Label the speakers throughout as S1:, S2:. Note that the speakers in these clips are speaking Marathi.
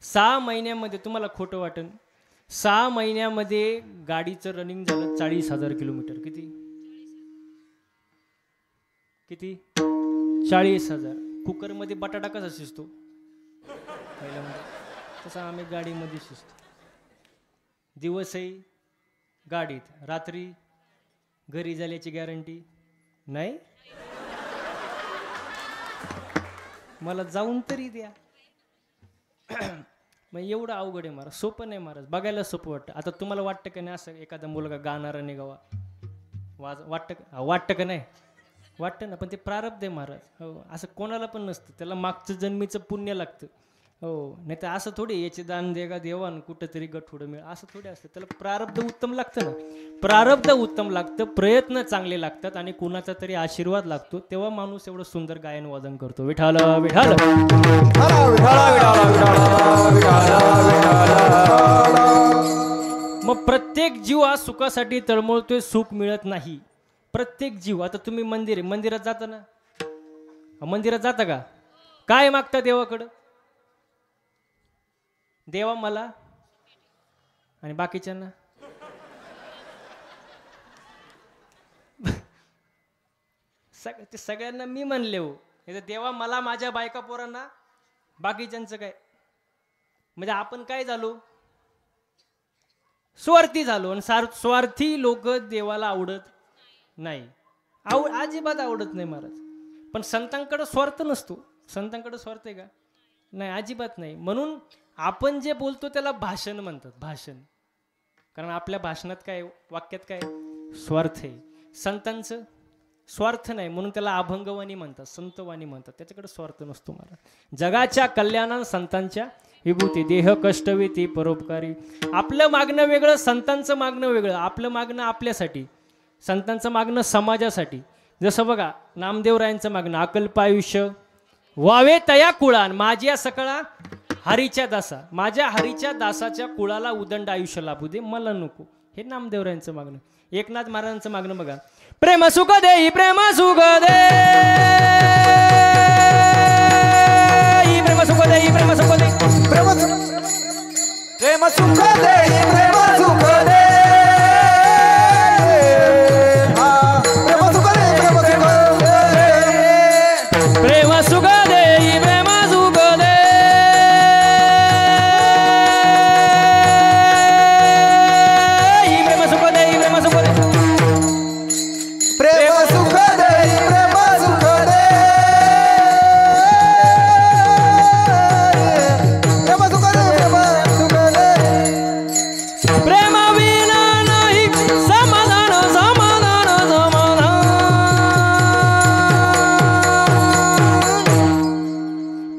S1: 6 महिन्यामध्ये तुम्हाला खोटं वाटेल 6 महिन्यामध्ये गाडीचं रनिंग झालं 40,000 किलोमीटर. किती किती 40,000. कुकरमध्ये बटाटा कसा शिजतो पहिल्यामध्ये तसा आम्ही गाडीमध्ये शिजतो. दिवसही गाडीत, रात्री घरी झाल्याची गॅरंटी नाही. मला जाऊन तरी द्या. मग एवढं अवघड आहे महाराज, सोपं नाही महाराज. बघायला सोपं वाटतं. आता तुम्हाला वाटतं का नाही असं एखादा मुलगा गाणारा निघावा वाटतं का नाही? वाटतं ना, पण ते प्रारब्ध आहे महाराज. हो, असं कोणाला पण नसतं, त्याला मागचं जन्मीचं पुण्य लागतं. हो, नाही तर असं थोडी याचे दान देगा देवान कुठंतरी गठुडं मिळ असं थोडी असतं. त्याला प्रारब्ध उत्तम लागतं ना, प्रारब्ध उत्तम लागतं, प्रयत्न चांगले लागतात आणि कुणाचा तरी आशीर्वाद लागतो, तेव्हा माणूस एवढं सुंदर गायन वादन करतो. विठाल विठाल. मग प्रत्येक जीव हा सुखासाठी तळमळतोय, सुख मिळत नाही. प्रत्येक जीव. आता तुम्ही मंदिरात जाता ना, मंदिरात जाता का? काय मागता देवाकडं? देवा मला आणि बाकीच्यांना ते सगळ्यांना मी म्हणले हो. देवा मला, माझ्या बायका पोरांना, बाकीच्यांचं काय? म्हणजे आपण काय झालो? स्वार्थी झालो. आणि स्वार्थी लोक देवाला आवडत नाही. अजिबात आवडत नाही महाराज. पण संतांकडे स्वार्थ नसतो. संतांकडे स्वार्थ आहे का? नाही, अजिबात नाही. म्हणून आपण जे बोलतो त्याला भाषण म्हणतात. भाषण. कारण आपल्या भाषणात काय, वाक्यात काय स्वार्थ आहे. संतांचं स्वार्थ नाही, म्हणून त्याला अभंगवाणी म्हणतात, संतवाणी म्हणतात. त्याच्याकडे स्वार्थ नसतो महाराज. जगाच्या कल्याणात संतांच्या विभूती, देह कष्टवेती परोपकारी. आपलं मागणं वेगळं, संतांचं मागणं वेगळं. आपलं मागणं आपल्यासाठी, संतांचं मागणं समाजासाठी. जसं बघा नामदेवरायांचं मागणं, अकल्प आयुष्य वावे तया कुळान माझ्या सकळा हरीच्या दासा. माझ्या हरीच्या दासाच्या कुळाला उदंड आयुष्य लाभू दे, मला नको. हे नामदेवरायांचं मागणं. एकनाथ महाराजांचं मागणं बघा, प्रेम सुख देई प्रेम सुख दे, प्रेम सुख देई प्रेम सुख दे,
S2: प्रेम सुख देई प्रेम सुख दे, प्रेम सुख देई
S1: प्रेम सुख देई प्रेम सुख दे, प्रेम सुख देई प्रेम सुख दे,
S2: प्रेम सुख देई प्रेम सुख दे, प्रेम सुख दे,
S1: प्रेम विना नाही समाधान, समाधान समाधान.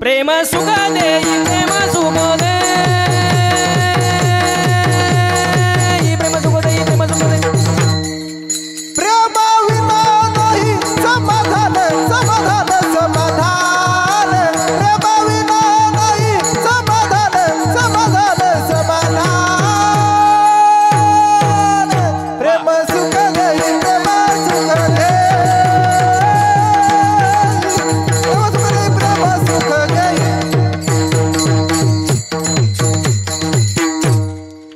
S1: प्रेम सुख देई प्रेम सुख दे, प्रेम सुख देई प्रेम सुख दे,
S2: प्रेम विना नाही समाधान, समाधान समाधान, प्रेम विना नाही समाधान, समाधान समाधान, प्रेम सुख देई प्रेम सुख दे,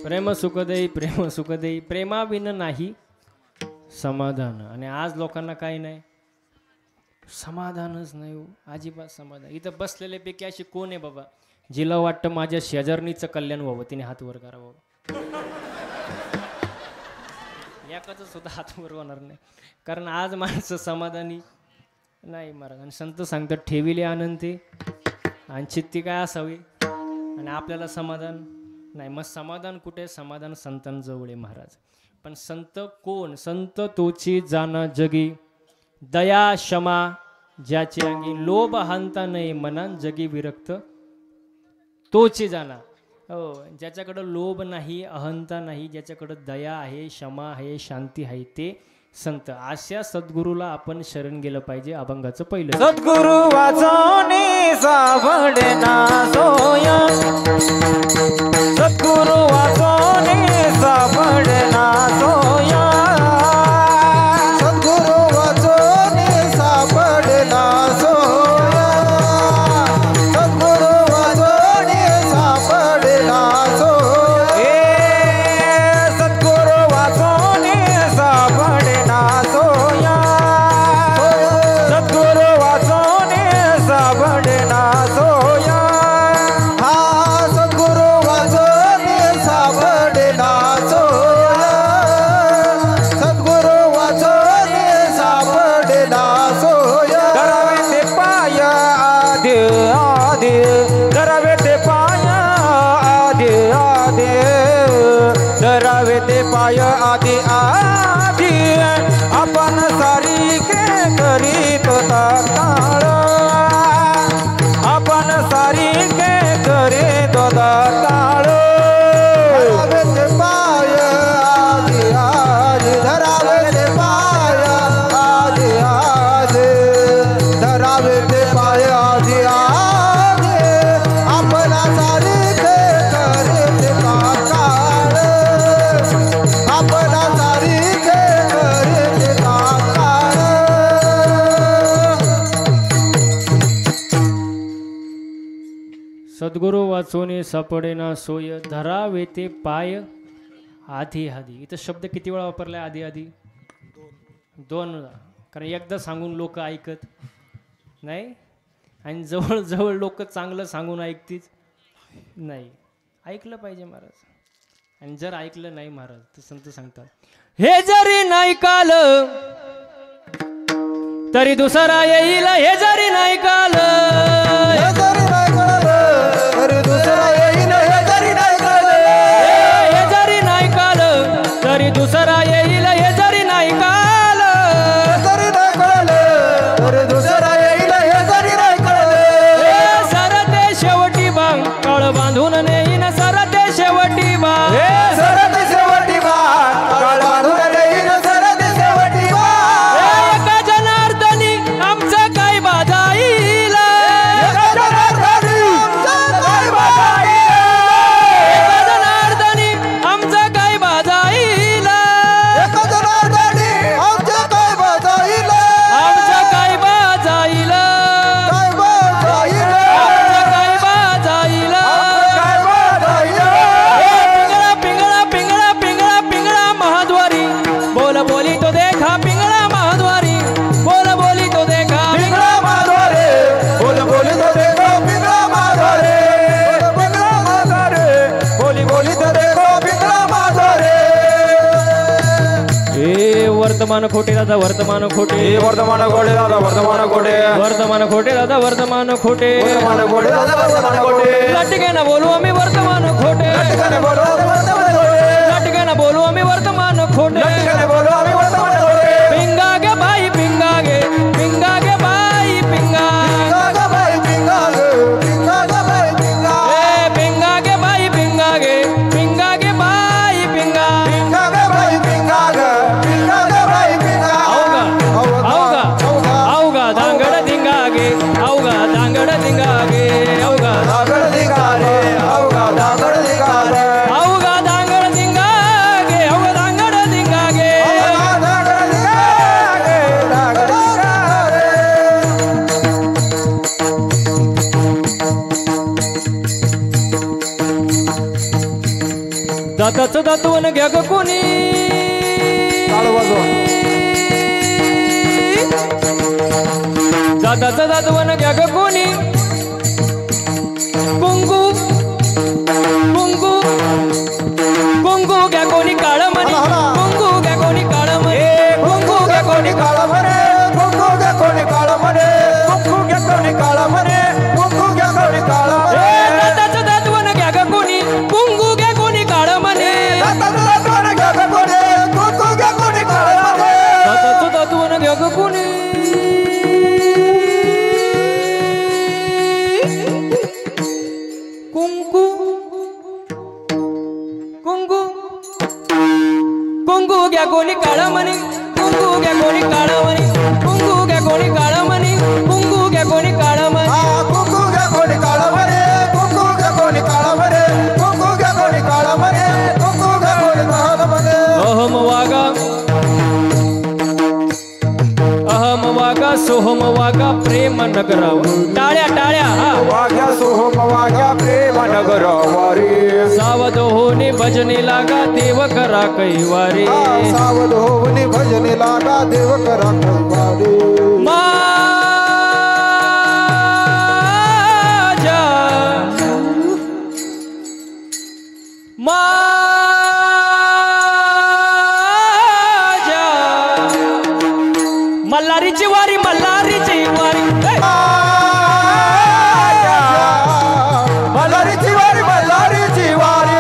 S2: प्रेम सुख देई
S1: प्रेम सुख देई प्रेम सुख देई. प्रेमाविन नाही समाधान. आणि आज लोकांना काही नाही, समाधानच नाही हो, अजिबात समाधान. इथं बसलेल्यापैकी अशी कोण आहे बाबा जिला वाटतं माझ्या शेजारणीचं कल्याण व्हावं, तिने हात वर करावं? एकाच सुद्धा हात वर होणार नाही. कारण आज माणसं समाधानी नाही महाराज. आणि संत सांगतात ठेविले आनंदी आणि चित्ती काय असावी, आणि आपल्याला समाधान नाही. मग समाधान कुठे? समाधान संतांजवळ आहे महाराज. पण संत कोण? संत तोची जाना जगी, दया क्षमा ज्याचे अंगी, लोभ हांता नाही मनान जगी विरक्त तोची जाना. हो, ज्याच्याकडं लोभ नाही, अहंता नाही, ज्याच्याकडं दया आहे, क्षमा आहे, शांती आहे, ते संत. अशा सद्गुरूला आपण शरण गेलं पाहिजे. अभंगाचं पहिलं,
S2: सद्गुरु वाचोनी सावडना सोया, सद्गुरु वाचोनी सावडना सोया, सद्गुरु वाचोनी सावडना सोया, सद्गुरु वाचोनी सावडना पाय आधी आधी आपण सारिखे करीत ताळ आपण सारिखे करीत ताळ पाय आधी आधी धरावे ते पाय आधी आधी धरावे ते पाय आधी आधी आपण सारिखे करीत ताळ आपण सारिखे करीत ताळ
S1: सद्गुरु वाचोने सापडेना सोय धरावे ते पाय आधी आधी. इथं शब्द किती वेळा वापरलाय आधी आधी? दोन वेळा. कारण एकदा सांगून लोक ऐकत नाही आणि जवळ जवळ लोक चांगलं सांगून ऐकतीच नाही. ऐकलं पाहिजे महाराज. आणि जर ऐकलं नाही महाराज तर संत सांगतात हे जरी नाही काल तरी दुसरा येईल. हे जरी नाही काल
S2: हे जरी नाही कळलं तरी दुसरा येईल. हे जरी नाही कळलं
S1: हे जरी नाही काल तरी दुसरा येईल. हे जरी नाही काल
S2: हे जरी नाही कळलं तरी दुसरा येईल. हे जरी नाही कळलं
S1: सरते शेवटी बांग काळ बांधून नेईन. सरते शेवटी बांग
S2: सरत शेवटी बा काळ बांधून येईल. सरत शेवटी बा
S1: एका जनार्दनी आमचं काय बाजाईल.
S2: एका जनार्दनी आमचं काय बाजाईल.
S1: एका जनार्दनी आमचं काय बाजाईल.
S2: एका जनार्दनी आमचं काय बाजाईल.
S1: आमचं काय बाजाईल.
S2: काय बाजाईल.
S1: आमचं काय बाजाईल.
S2: काय बाजाईल.
S1: पिंगळा पिंगळा पिंगळा पिंगळा पिंगळा महाद्वारी बोल बोली तो देखा. पिंगळा महाद्वारी बोल बोली तो देखा.
S2: पिंगळा माधवरे बोल बोली तो देखो. पिंगळा माधवरे पिंगळा माधवरे बोली बोली तो देखो. पिंगळा माधवरे
S1: हे वर्तमान खोटे दादा वर्तमान खोटे.
S2: हे वर्धमान गोडे दादा वर्धमान गोडे.
S1: वर्तमान खोटे दादा वर्तमान खोटे.
S2: वर्धमान गोडे दादा वर्धमान गोडे.
S1: लटके ना बोलू आम्ही वर्तमान खोटे.
S2: लटकने बोलो वर्धमान गोडे.
S1: लटके ना बोलू आम्ही वर्तमान खोटे.
S2: लटकने बोलो आम्ही वर्धमान गोडे.
S1: पिंगा गे बाई पिंगा गे बाई पिंगा.
S2: पिंगा ग बाई पिंगा ग. पिंगा ग बाई पिंगा.
S1: ए पिंगा गे बाई पिंगा गे बाई पिंगा.
S2: पिंगा ग बाई पिंगा ग. पिंगा ग बाई पिंगा.
S1: अवघा अवघा अवघा दांगड धिंगा गे. अवघा दांगड धिंगा गे. अवघा
S2: दागड दिगारे अवघा दागड दिगारे.
S1: अवघा दांगड धिंगा गे. अवघा दांगड धिंगा गे.
S2: अवघा दागड दिगारे दागड दिगारे.
S1: दाताचं दातवन घ्या ग कोणी.
S2: टाळ वाजवा.
S1: दाताचं दातवन घ्या ग कोणी. कुंकू कुंकू कुंकू घ्या कोणी काळ म्हणे. कुंकू घ्या कोणी काळ म्हणे. कुंकू घ्या कोणी काळ
S2: काळ म्हणे. कुंकू घ्या कोणी काळ म्हणे. कुंकू घ्या कोणी काळ म्हणे. कुंकू घ्या कोणी काळ म्हणे.
S1: दाताचं दातवन घ्या ग कोणी. कुंकू घ्या कोणी काळ म्हणे.
S2: दाताचं दातवन घ्या ग कोणी. कुंकू घ्या कोणी काळ म्हणे.
S1: दाताचं दातवन घ्या ग कोणी. कुंकू कुंकू कुंकू घ्या कोणी काळ म्हणे. कुंकू घ्या कोणी काळ म्हणे. कुंकू घ्या कोणी काळ म्हणे. कुंकू घ्या कोणी काळ म्हणे.
S2: हा कुंकू घ्या कोणी काळ म्हणे. कुंकू घ्या कोणी काळ म्हणे. कुंकू घ्या कोणी काळ म्हणे. कुंकू घ्या कोणी काळ म्हणे.
S1: अहम वागा अहम वागा सोहम वागा प्रेम नगराव. टाळ्या टाळ्या हा.
S2: वाग्या सोहम वाग्या प्रेम नगर वारी.
S1: सावध होणे भजने लागा देव करा कैवारी.
S2: सावध होवनी भजने लागा देव करा वारी.
S1: मल्हारीची वारी मल्हारीची वारी.
S2: मल्हारीची वारी मल्हारीची वारी.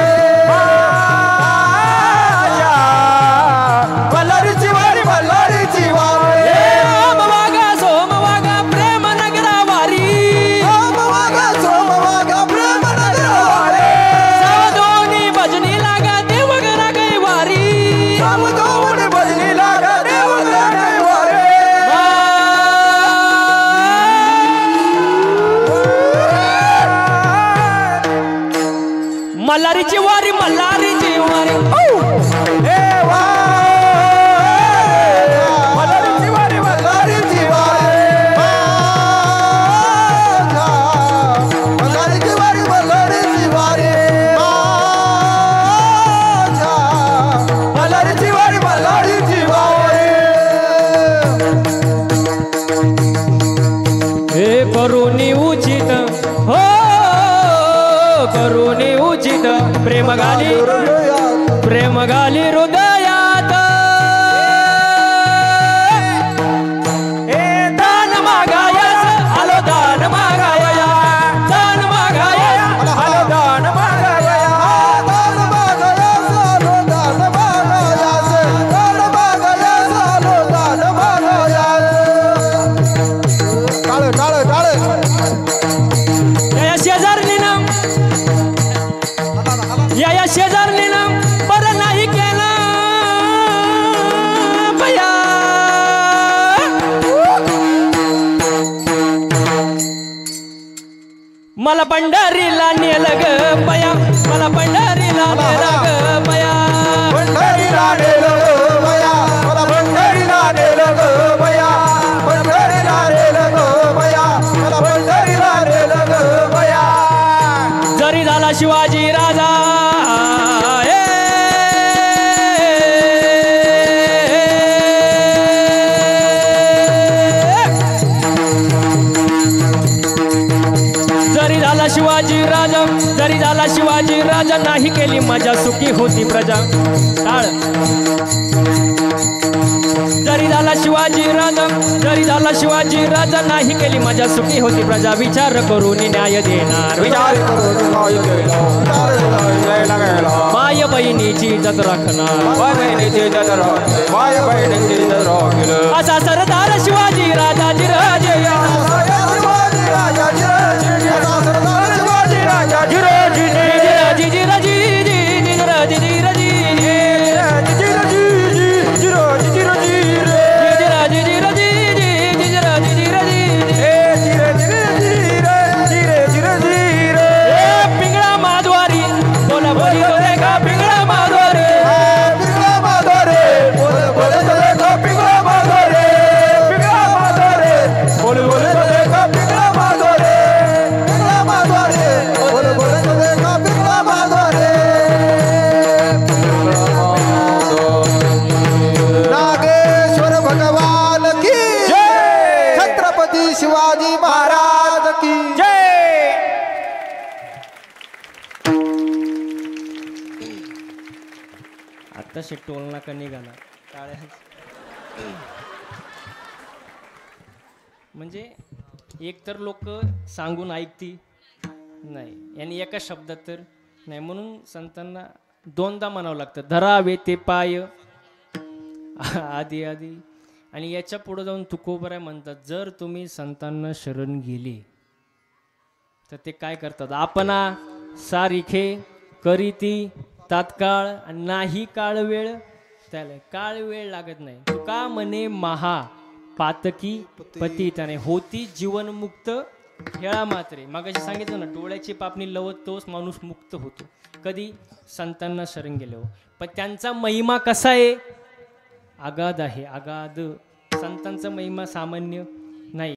S1: मल्हारीची वारी मल्हारीची वारी
S2: हे वा मल्हारीची वारी मल्हारीची वारी मल्हारीची वारी मल्हारीची वारी मल्हारीची वारी मल्हारीची वारी
S1: हे करुणी उचित हो करुणी उचित प्रेम गाली हृदयात
S2: हे
S1: दान मागायस आलो दान मागाया दान मागाया
S2: आलो दान मागाया दान मागाया आलो दान मागाया दान मागाया आलो दान मागाया टाळ टाळ टाळ
S1: या शेजारणीनं या शेजारणीनं बरं नाही केलं बया मला पंढरीला नेलं ग बया मला पंढरीला नेलं ग बया
S2: पंढरीला नेलं ग बया मला पंढरीला नेलं ग बया पंढरीला नेलं ग बया मला पंढरीला नेलं ग बया
S1: जरी झाला शिवाजी राजा जरी झाला शिवाजी राजा जरी झाला शिवाजी राजा नाही केली मजा सुखी होती प्रजा टाळ जरी झाला शिवाजी राजा जरी झाला शिवाजी राजा नाही केली मजा सुखी होती प्रजा विचार करून न्याय देणार
S2: विचार करून
S1: माय बहिणीची इज्जत राखणार
S2: माय बहिणीची इज्जत
S1: असा सरदार शिवाजी राजाजी राजे पिंगळा माधवारी बोला बोली का पिंगळा माधवारी
S2: नागेश्वर भगवान की जय छत्रपती शिवाजी महाराज की जय
S1: आत्ताशी टोल नाका निघाला टाळ्या म्हणजे एक तर लोक सांगून ऐकती नाही आणि एका शब्दात तर नाही म्हणून संतांना दोनदा म्हणावं लागतं धरावे ते पाय आधी आधी आणि याच्या पुढे जाऊन तुकोबराय म्हणतात जर तुम्ही संतांना शरण गेले तर ते काय करतात आपणा सारिखे करीती तात्काळ नाही काळ वेळ त्याला काळ वेळ लागत नाही तुका म्हणे महा पातकी पती त्याने होती जीवनमुक्त खेळा मात्रे मगाशी सांगितलं ना डोळ्याची पापणी लवत तोच माणूस मुक्त होतो कधी संतांना शरण गेलो पण त्यांचा महिमा कसा आहे अगाध आहे अगाध संतांचा महिमा सामान्य नाही